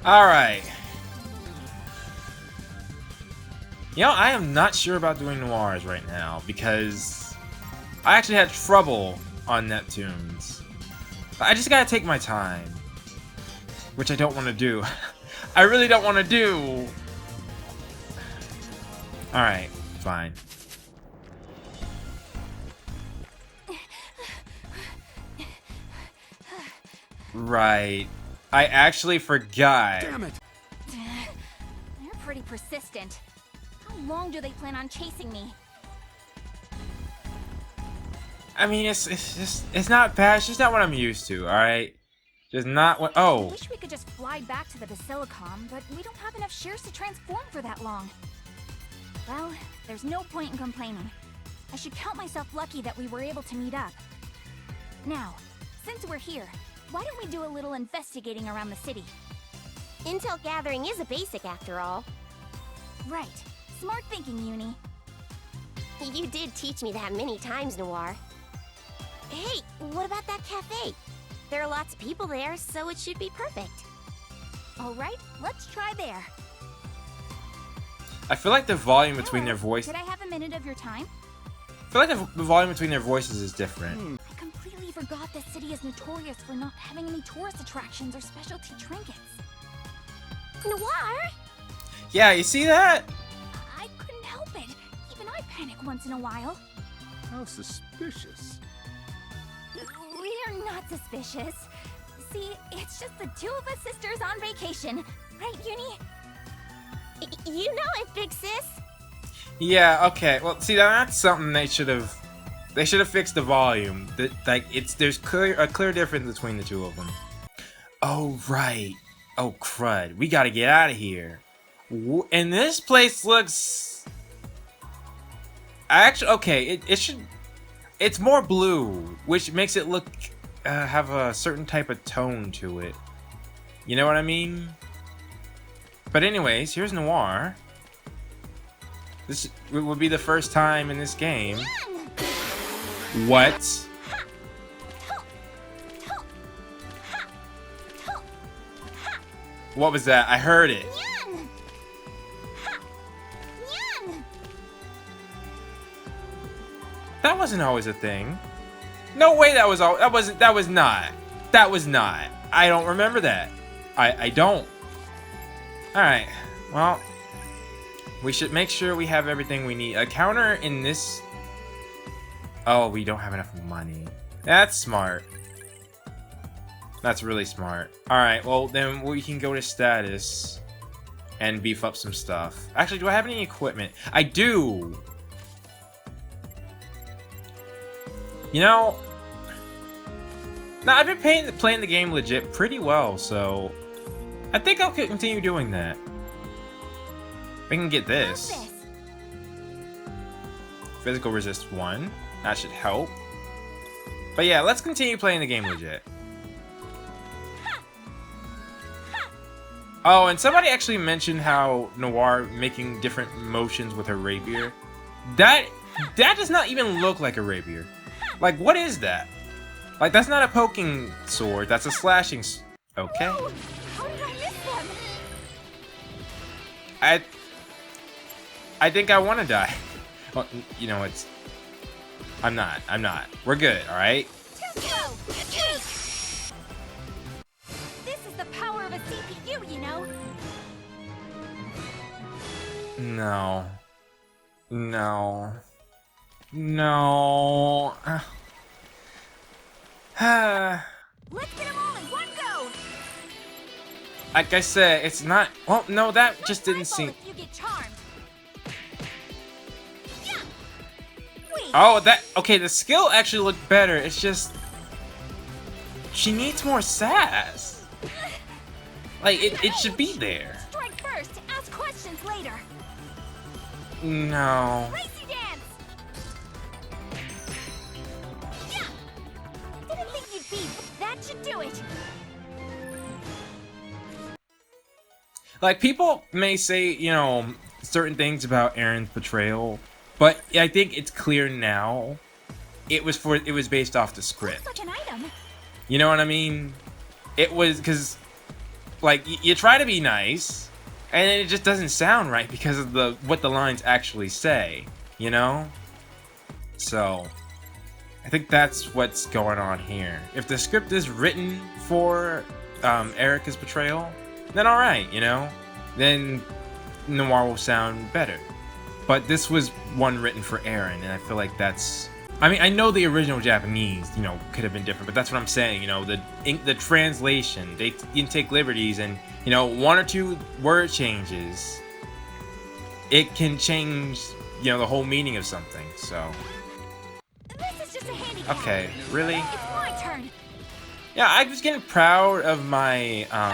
Alright. You know, I am not sure about doing Noirs right now because I actually had trouble on Neptunes. I just gotta take my time, which I don't want to do. I really don't want to do. Alright, fine. Right. I actually forgot. Damn it! They're pretty persistent. How long do they plan on chasing me? I mean, it's not bad. It's just not what I'm used to. All right, just not what. I Oh, wish we could just fly back to the Basilicom, but we don't have enough shares to transform for that long. Well, there's no point in complaining. I should count myself lucky that we were able to meet up. Now, since we're here, why don't we do a little investigating around the city? Intel gathering is a basic after all. Right. Smart thinking, Uni. You did teach me that many times, Noire. Hey, what about that cafe? There are lots of people there, so it should be perfect. All right, let's try there. I feel like the volume between their Hello, voice. Could I have a minute of your time? I feel like the volume between their voices is different. I completely forgot this city is notorious for not having any tourist attractions or specialty trinkets. Noire? Yeah, you see that? I couldn't help it. Even I panic once in a while. How suspicious. We're not suspicious. See, it's just the two of us sisters on vacation. Right, Uni? You know it, big sis. Yeah. Okay. Well, see, that's something they should have. They should have fixed the volume. Like there's a clear difference between the two of them. Oh right. Oh crud. We gotta get out of here. And this place looks. Actually, okay. It should. It's more blue, which makes it look have a certain type of tone to it. You know what I mean? But anyways, here's Noire. This will be the first time in this game. What? What was that? I heard it. That wasn't always a thing. No way that was all. That was not. That was not. I don't remember that. I don't. Alright. Well, we should make sure we have everything we need. A counter in this. Oh, we don't have enough money. That's smart. That's really smart. Alright, well, then we can go to status and beef up some stuff. Actually, do I have any equipment? I do! You know, now I've been playing the game legit pretty well, so I think I'll continue doing that. We can get this. Physical resist 1. That should help. But yeah, let's continue playing the game legit. Oh, and somebody actually mentioned how Noire making different motions with her rapier. That does not even look like a rapier. Like, what is that? Like, that's not a poking sword. That's a slashing. Okay. Whoa, how did I miss them? I think I want to die. Well, you know, it's. I'm not. We're good. All right. This is the power of a CPU, you know. No. No. No. Let's get them all in one go. Like I said, it's not. Well, no, that just didn't seem. If you get charmed. Yeah. Wait. Oh, that. Okay, the skill actually looked better. It's just. She needs more sass. Like, it should be there. Strike first, ask questions later. No. Racy dance. Yeah. Didn't think you'd be. That should do it. Like, people may say, you know, certain things about Aaron's portrayal, but I think it's clear now. It was based off the script. Looks like an item. You know what I mean? It was because like you try to be nice, and it just doesn't sound right because of what the lines actually say, you know? So I think that's what's going on here. If the script is written for Erica's betrayal, then alright, you know? Then Noire will sound better. But this was one written for Aaron, and I feel like that's... I mean, I know the original Japanese, you know, could have been different, but that's what I'm saying, you know, the translation, they didn't take liberties, and, you know, one or two word changes, it can change, you know, the whole meaning of something, so... This is just a handicap. Okay, really? It's my turn. Yeah, I was getting proud of my, I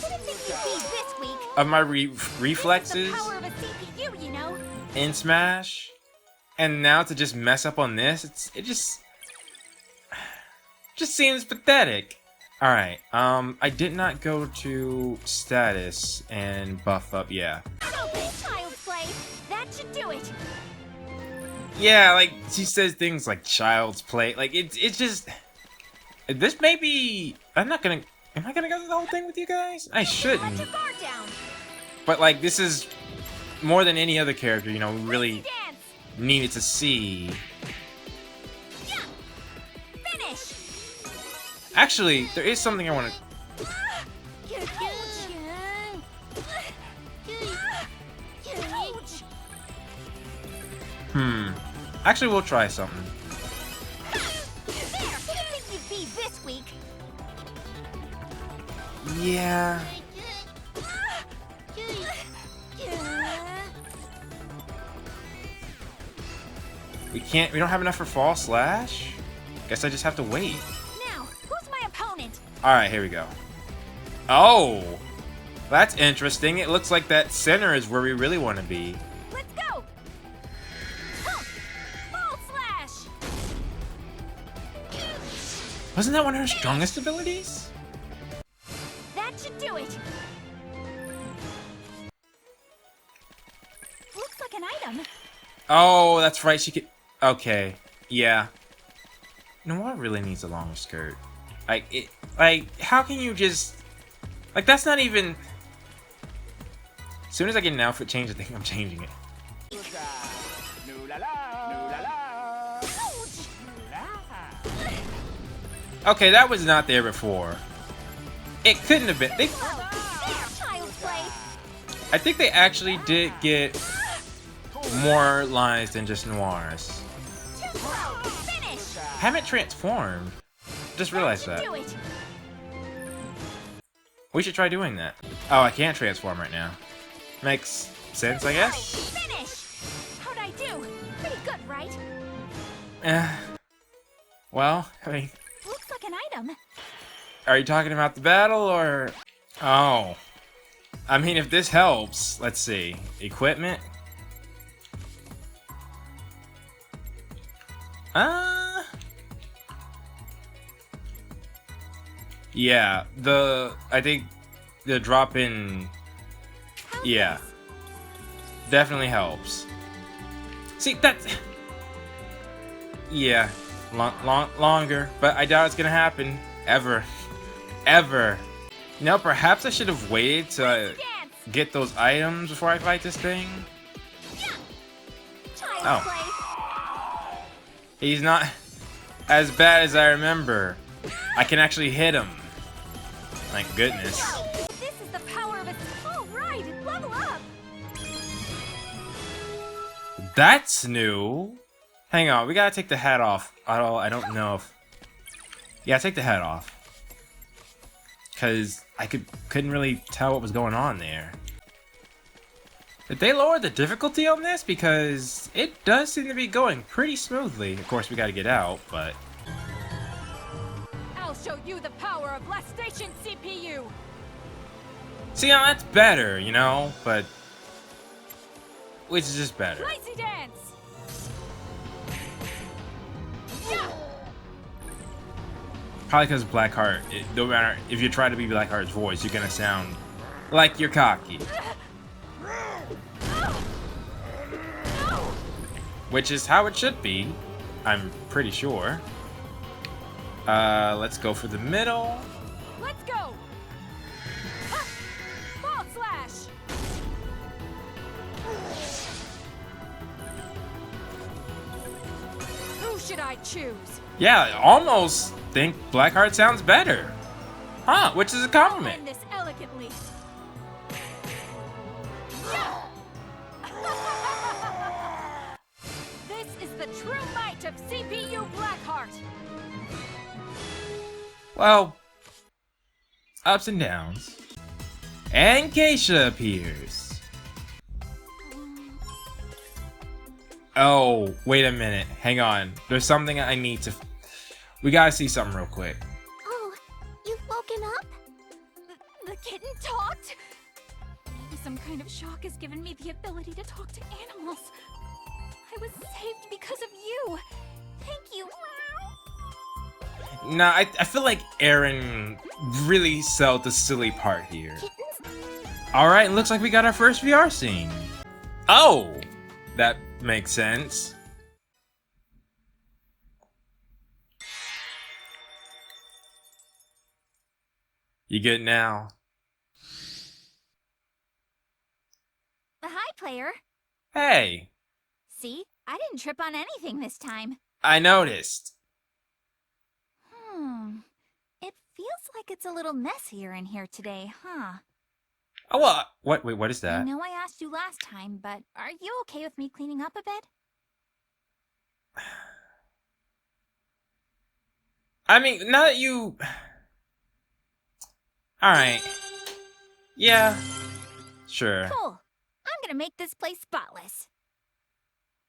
didn't think you'd be this week. of my This reflexes is the power of a CPU, you know? in Smash, and now to just mess up on this, it just seems pathetic. Alright, I did not go to status and buff up, yeah. Open child's play. That should do it. Yeah, like, she says things like child's play, like, it's just... This may be... Am I gonna go through the whole thing with you guys? I Let shouldn't. your guard down. But, like, this is more than any other character, you know, we really Dance. needed to see. Yeah. Finish. Actually, there is something I want to... Actually, we'll try something. There. Didn't think you'd be this week. Yeah. We don't have enough for Fall Slash? Guess I just have to wait. Now, who's my opponent? Alright, here we go. Oh! That's interesting. It looks like that center is where we really want to be. Let's go. Ball slash. Wasn't that one of her strongest abilities? That should do it. Looks like an item. Oh, that's right. She could... Okay. Yeah. Noire really needs a long skirt. Like, how can you just... Like, that's not even... As soon as I get an outfit change, I think I'm changing it. Okay, that was not there before. It couldn't have been. There, child's play. I think they actually did get more lines than just Noire's. Finish. Haven't transformed. Just realized that. Do it. We should try doing that. Oh, I can't transform right now. Makes sense, I guess. Finish. How'd I do? Pretty good, right? Well, I mean, Looks like an item. are you talking about the battle or... Oh. I mean, if this helps, let's see. Equipment? Yeah, I think the drop in... Yeah. Definitely helps. See, that's... Yeah. Longer, but I doubt it's gonna happen. Ever. Ever. You know, perhaps I should have waited to get those items before I fight this thing. Child's play. He's not as bad as I remember. I can actually hit him. Thank goodness. This is the power of it. All right, level up. That's new. Hang on, we gotta take the hat off. I don't know if... Yeah, take the hat off. Because I couldn't really tell what was going on there. Did they lower the difficulty on this? Because it does seem to be going pretty smoothly. Of course, we gotta get out, but... I'll show you the power of last station CPU. See, now that's better, you know? But... Which is just better. Lazy dance. Yeah. Probably because Blackheart, no matter if you try to be Blackheart's voice, you're gonna sound like you're cocky. Which is how it should be, I'm pretty sure. Let's go for the middle. Let's go. I choose. Yeah, I almost think Blackheart sounds better. Huh, which is a I'll compliment. end this elegantly. Yeah! This is the true might of CPU Blackheart. Well, ups and downs. And Keisha appears. Oh, wait a minute. Hang on. There's something I need to... We gotta see something real quick. Oh, you've woken up? The kitten talked? Maybe some kind of shock has given me the ability to talk to animals. I was saved because of you. Thank you. Nah, I feel like Aaron really sold the silly part here. Kittens? Alright, looks like we got our first VR scene. Oh! That makes sense. You good now? Hi, player. Hey, See? I didn't trip on anything this time. I noticed. It feels like it's a little messier in here today, huh? Oh, what? Wait, what is I that? know I asked you last time, but are you okay with me cleaning up a bit? I mean, now that you... Alright. Yeah. Sure. Cool. I'm gonna make this place spotless.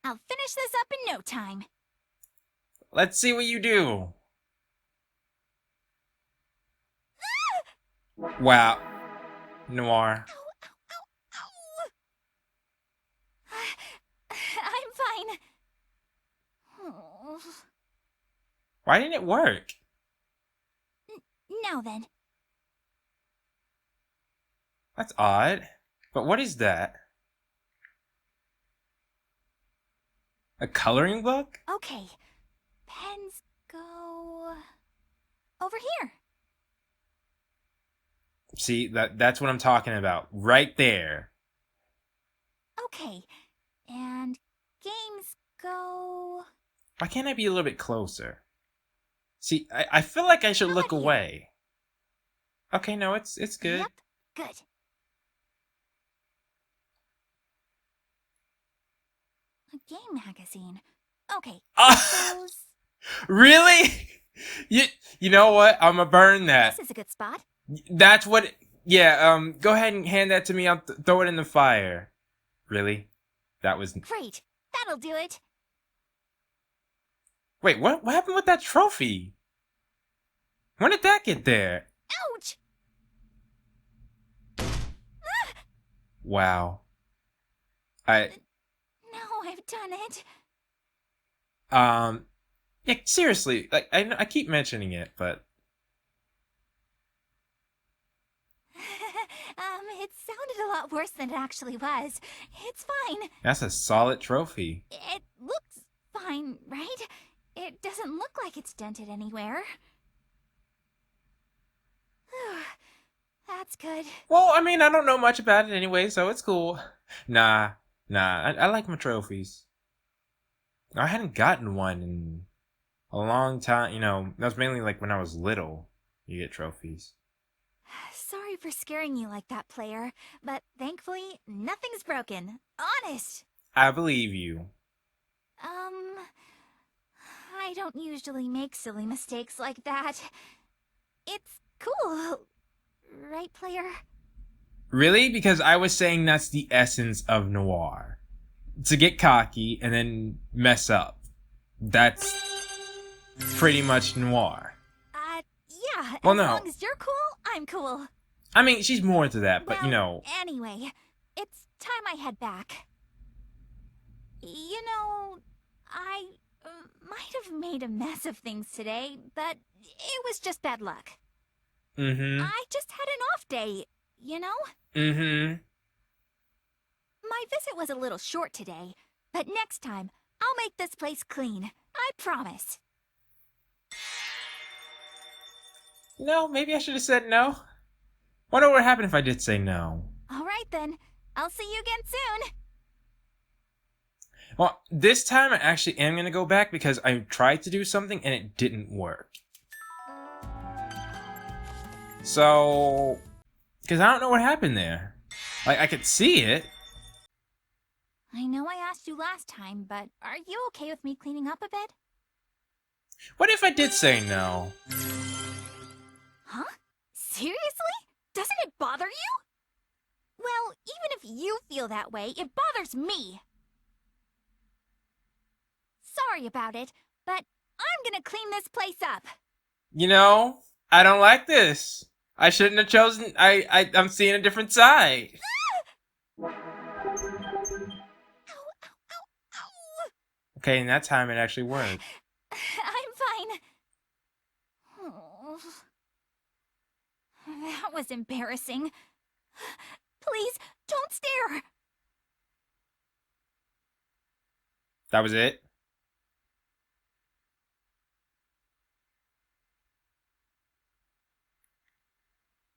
I'll finish this up in no time. Let's see what you do. Wow. Noire. I'm fine. Oh. Why didn't it work? Now then. That's odd. But what is that? A coloring book? Okay. Pens go... over here. See, that's what I'm talking about. Right there. Okay. And games go... Why can't I be a little bit closer? See, I feel like I should How look about here? away. Okay, no, it's good. Yep. Good. A game magazine. Okay. Ah, Those... really? You know what? I'm gonna burn that. This is a good spot. That's what. Yeah. Go ahead and hand that to me. I'll throw it in the fire. Really? That was. Great. That'll do it. Wait. What happened with that trophy? When did that get there? Ouch! Wow. Now I've done it. Yeah. Seriously. Like I keep mentioning it, but. It sounded a lot worse than it actually was. It's fine. That's a solid trophy. It looks fine, right? It doesn't look like it's dented anywhere. That's good. Well, I mean, I don't know much about it anyway, so it's cool. Nah. I like my trophies. I hadn't gotten one in a long time. You know, that was mainly like when I was little. You get trophies. Sorry for scaring you like that, player, but thankfully, nothing's broken. Honest! I believe you. I don't usually make silly mistakes like that. It's cool. Right, player? Really? Because I was saying that's the essence of Noire. To get cocky and then mess up. That's pretty much Noire. Yeah, Well, as no. long as you're cool, I'm cool. I mean, she's more to that, but you know. Anyway, it's time I head back. You know, I might have made a mess of things today, but it was just bad luck. Mm-hmm. I just had an off day, you know? Mm-hmm. My visit was a little short today, but next time, I'll make this place clean. I promise. No, maybe I should have said no. Wonder what would happen if I did say no. All right then. I'll see you again soon. Well, this time I actually am gonna go back because I tried to do something and it didn't work. So, because I don't know what happened there. Like, I could see it. I know I asked you last time, but are you okay with me cleaning up a bit? What if I did say no? Huh? Seriously? Doesn't it bother you? Well, even if you feel that way, it bothers me. Sorry about it, but I'm gonna clean this place up. You know, I don't like this. I shouldn't have chosen. I'm seeing a different side. Ow, ow, ow, ow. Okay, and that time it actually worked. I'm fine. Oh. That was embarrassing. Please, don't stare. That was it?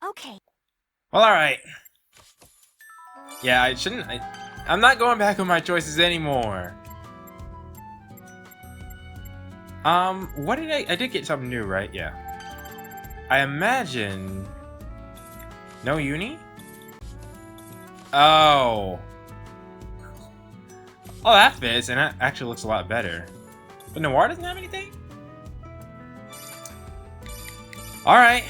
Okay. Well, alright. Yeah, I shouldn't. I'm not going back on my choices anymore. What did I did get something new, right? Yeah. I imagine... No uni? Oh. Oh, that fits, and that actually looks a lot better. But Noire doesn't have anything? Alright.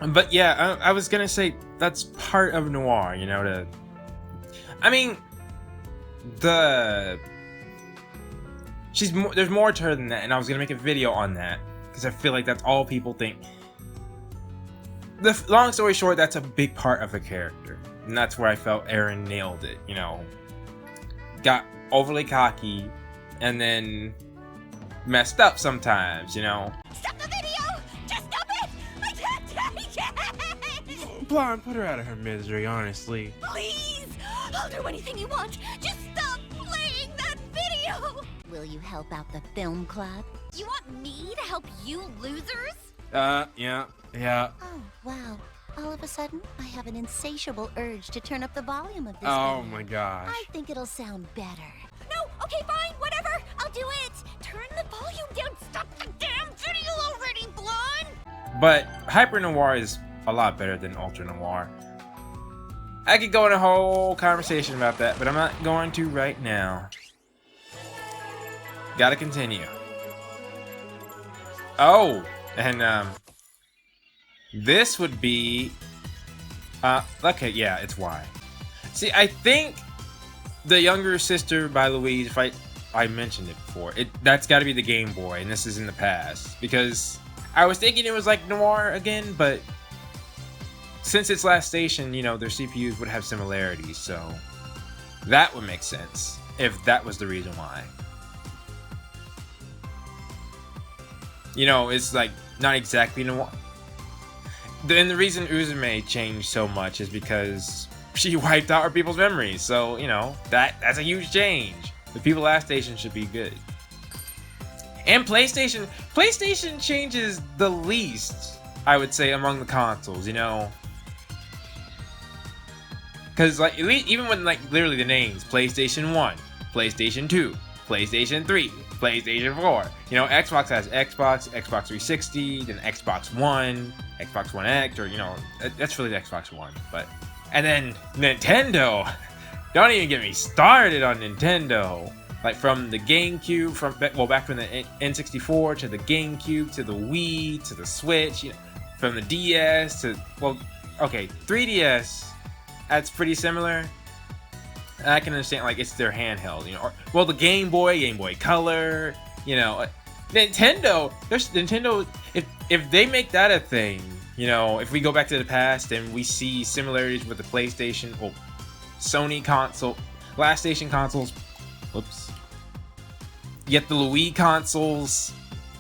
But yeah, I was gonna say, that's part of Noire, you know, I mean, there's more to her than that, and I was gonna make a video on that, because I feel like that's all people think. Long story short, that's a big part of the character, and that's where I felt Eren nailed it, you know. Got overly cocky, and then messed up sometimes, you know. Stop the video! Just stop it! I can't take it! Blonde, put her out of her misery, honestly. Please! I'll do anything you want! Just stop playing that video! Will you help out the film club? You want me to help you losers? Yeah. Oh, wow. All of a sudden, I have an insatiable urge to turn up the volume of this Oh video. my gosh. I think it'll sound better. No, okay, fine, whatever. I'll do it. Turn the volume down. Stop the damn video already, Blonde. But Hyper Noir is a lot better than Ultra Noir. I could go in a whole conversation about that, but I'm not going to right now. Gotta continue. Oh, and this would be okay, yeah, it's Y. See, I think the younger sister by Louise, if I mentioned it before, that's got to be the Game Boy, and this is in the past, because I was thinking it was like Noire again, but since it's last station, you know, their CPUs would have similarities, so that would make sense if that was the reason why. You know, it's like not exactly Noire. And the reason Uzume changed so much is because she wiped out her people's memories. So, you know, that's a huge change. The people last station should be good. And PlayStation changes the least, I would say, among the consoles, you know. Because, like, even when, like, literally the names, PlayStation 1, PlayStation 2, PlayStation 3, PlayStation 4. You know, Xbox has Xbox 360, then Xbox One, Xbox One X, or, you know, that's really the Xbox One. But, and then Nintendo. Don't even get me started on Nintendo. Like, from the GameCube, back from the N64 to the GameCube to the Wii to the Switch, you know, from the DS to, well, okay, 3DS, that's pretty similar. I can understand, like, it's their handheld, you know, or, well, the Game Boy Color, you know, Nintendo, if they make that a thing, you know, if we go back to the past and we see similarities with the PlayStation, well, Sony console, last station consoles, whoops, yet the Wii consoles,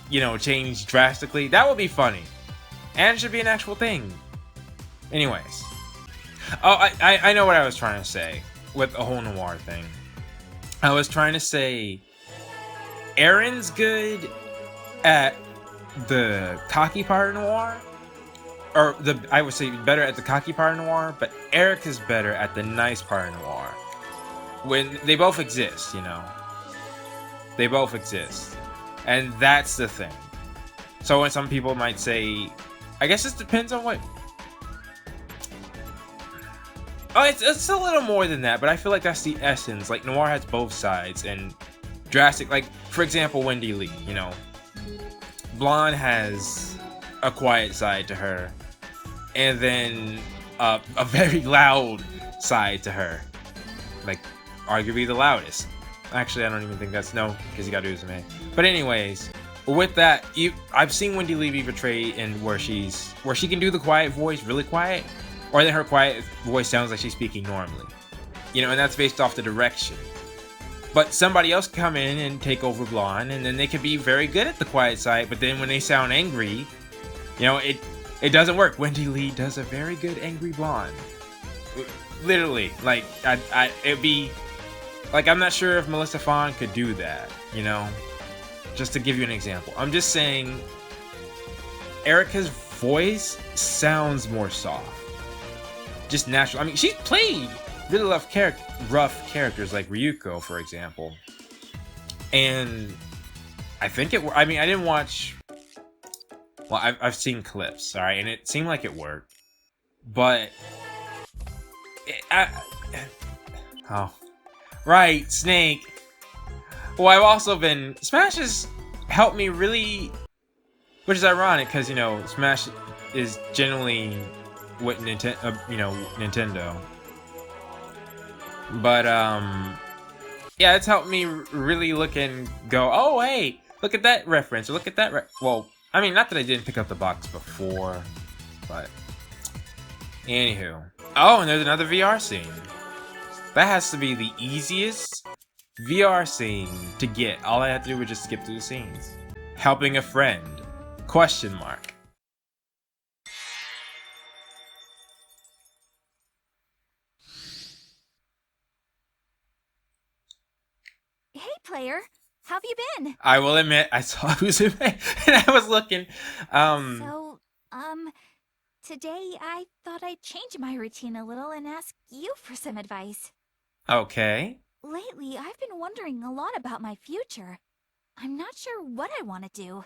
you know, change drastically, that would be funny, and it should be an actual thing. Anyways, oh, I know what I was trying to say with the whole Noire thing. I was trying to say Eren's good at the cocky part of Noire, or I would say better at the cocky part of Noire, but Eric is better at the nice part of Noire. when they both exist, you know. They both exist. And that's the thing. So when some people might say, I guess it depends on what. Oh, it's a little more than that, but I feel like that's the essence. Like, Noire has both sides, and drastic, like, for example, Wendy Lee, you know. Blonde has a quiet side to her, and then a very loud side to her. Like, arguably the loudest. Actually, I don't even think that's, no, because you gotta do Uzume. But anyways, with that, I've seen Wendy Lee be portrayed in where she can do the quiet voice really quiet, or then her quiet voice sounds like she's speaking normally. You know, and that's based off the direction. But somebody else come in and take over Blonde, and then they could be very good at the quiet side, but then when they sound angry, you know, it doesn't work. Wendy Lee does a very good angry Blonde. Literally, like, it'd be, like, I'm not sure if Melissa Fawn could do that, you know? Just to give you an example. I'm just saying, Erica's voice sounds more soft. Just natural. I mean, she's played really rough characters like Ryuko, for example. And I think I mean, I didn't watch. Well, I've seen clips, alright, and it seemed like it worked. But. Oh. Right, Snake. Well, I've also been. Smash has helped me really. Which is ironic, because, you know, Smash is generally with Nintendo. But, yeah, it's helped me really look and go, oh, hey, look at that reference, or look at that well, I mean, not that I didn't pick up the box before, but, anywho. Oh, and there's another VR scene. That has to be the easiest VR scene to get. All I have to do is just skip through the scenes. Helping a friend, question mark. Hey, player. How have you been? I will admit, I saw Uzume, and I was looking. Today I thought I'd change my routine a little and ask you for some advice. Okay. Lately, I've been wondering a lot about my future. I'm not sure what I want to do.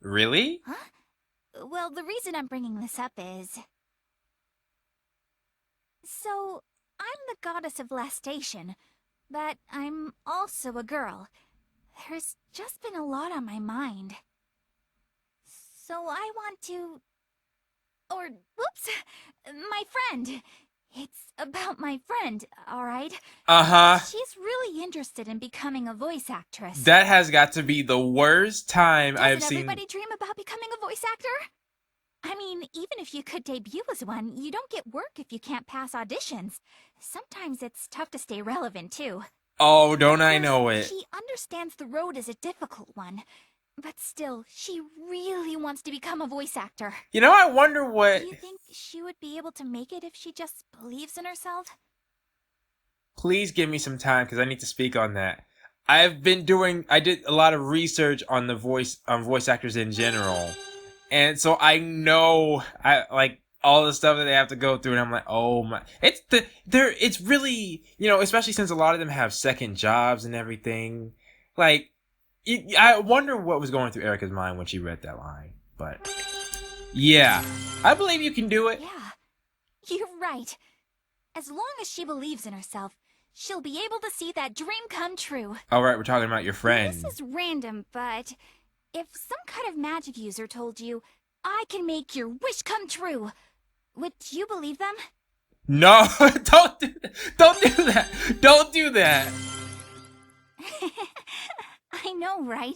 Really? Huh? Well, the reason I'm bringing this up is... So, I'm the goddess of lastation, but I'm also a girl. There's just been a lot on my mind. So I want to... Or, whoops, my friend. It's about my friend, alright? Uh-huh. She's really interested in becoming a voice actress. That has got to be the worst time Doesn't I've seen... everybody dream about becoming a voice actor? I mean, even if you could debut as one, you don't get work if you can't pass auditions. Sometimes it's tough to stay relevant, too. Oh, don't I know it. She understands the road is a difficult one. But still, she really wants to become a voice actor. You know, I wonder what... Do you think she would be able to make it if she just believes in herself? Please give me some time, because I need to speak on that. I did a lot of research on the voice actors in general. And so I know, like, all the stuff that they have to go through, and I'm like, oh my... It's really, you know, especially since a lot of them have second jobs and everything. Like... I wonder what was going through Erica's mind when she read that line, but yeah, I believe you can do it. Yeah, you're right. As long as she believes in herself, she'll be able to see that dream come true. All right, we're talking about your friend. This is random, but if some kind of magic user told you, I can make your wish come true, would you believe them? No, don't do that. Don't do that. I know, right?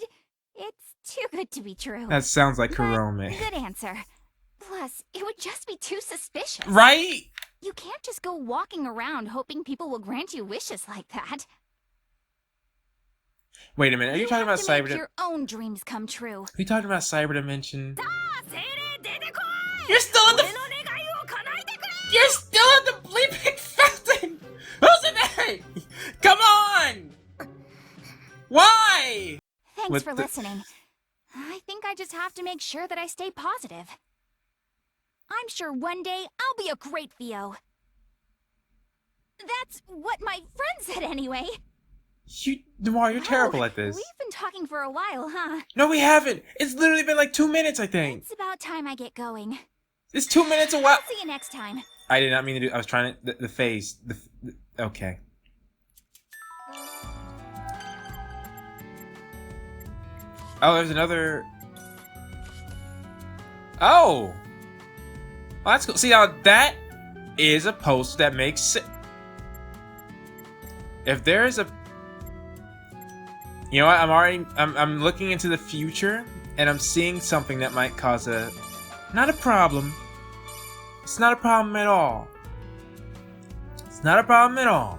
It's too good to be true. That sounds like But Kurome. good answer. Plus, it would just be too suspicious. Right? You can't just go walking around hoping people will grant you wishes like that. Wait a minute, are you talking about Cyber? Cyber... Your own dreams come true. Are you talking about Cyber Dimension? You're still in the... You're still in the bleeping fountain! Who's in there? Come on! Why? Thanks for listening. I think I just have to make sure that I stay positive. I'm sure one day I'll be a great VO. That's what my friend said anyway. Noire, you're Wow, terrible at this. We've been talking for a while, huh? No, we haven't. It's literally been like 2 minutes, I think. It's about time I get going. It's 2 minutes a while. I'll see you next time. I did not mean to do. I was trying to the face. Okay. Oh, there's another. Oh. Well, that's cool. See, now that is a post that makes sense. If there is a, you know what? I'm looking into the future, and I'm seeing something that might cause a, not a problem. It's not a problem at all. It's not a problem at all.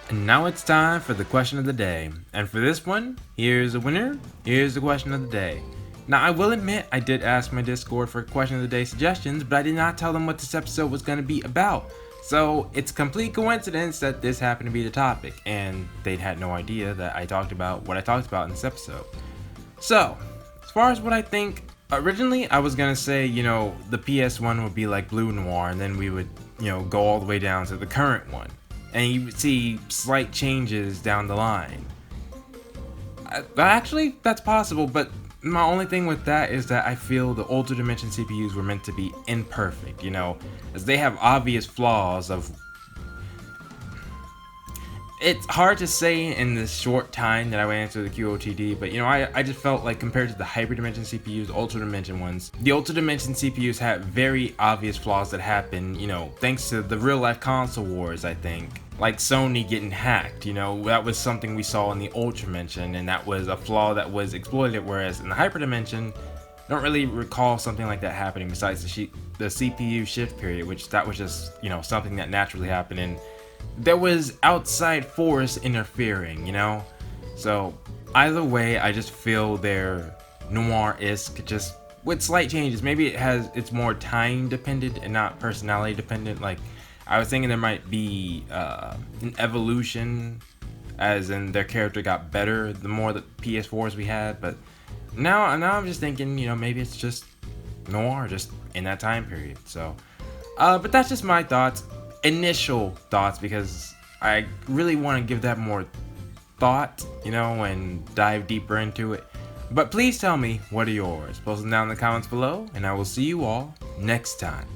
And now it's time for the question of the day. And for this one, here's the winner. Here's the question of the day. Now, I will admit I did ask my Discord for question of the day suggestions, but I did not tell them what this episode was going to be about. So it's complete coincidence that this happened to be the topic, and they had no idea that I talked about what I talked about in this episode. So, as far as what I think, originally I was going to say, you know, the PS1 would be like Blue Noire, and then we would, you know, go all the way down to the current one. And you would see slight changes down the line. Actually, that's possible, but my only thing with that is that I feel the Ultra Dimension CPUs were meant to be imperfect, you know, as they have obvious flaws of... It's hard to say in this short time that I went into the QOTD, but you know, I just felt like compared to the Hyper Dimension CPUs, Ultra Dimension ones, the Ultra Dimension CPUs had very obvious flaws that happen, you know, thanks to the real life console wars, I think. Like Sony getting hacked, you know, that was something we saw in the Ultra Dimension, and that was a flaw that was exploited, whereas in the Hyper Dimension, I don't really recall something like that happening besides the CPU shift period, which that was just, you know, something that naturally happened, and there was outside force interfering, you know? So either way, I just feel they're Noire-esque, just with slight changes. Maybe it's more time dependent and not personality dependent. Like, I was thinking there might be an evolution, as in their character got better the more the PS4s we had, but now I'm just thinking, you know, maybe it's just Noire just in that time period. So but that's just my thoughts, initial thoughts, because I really want to give that more thought, you know, and dive deeper into it. But please tell me, what are yours? Post them down in the comments below, and I will see you all next time.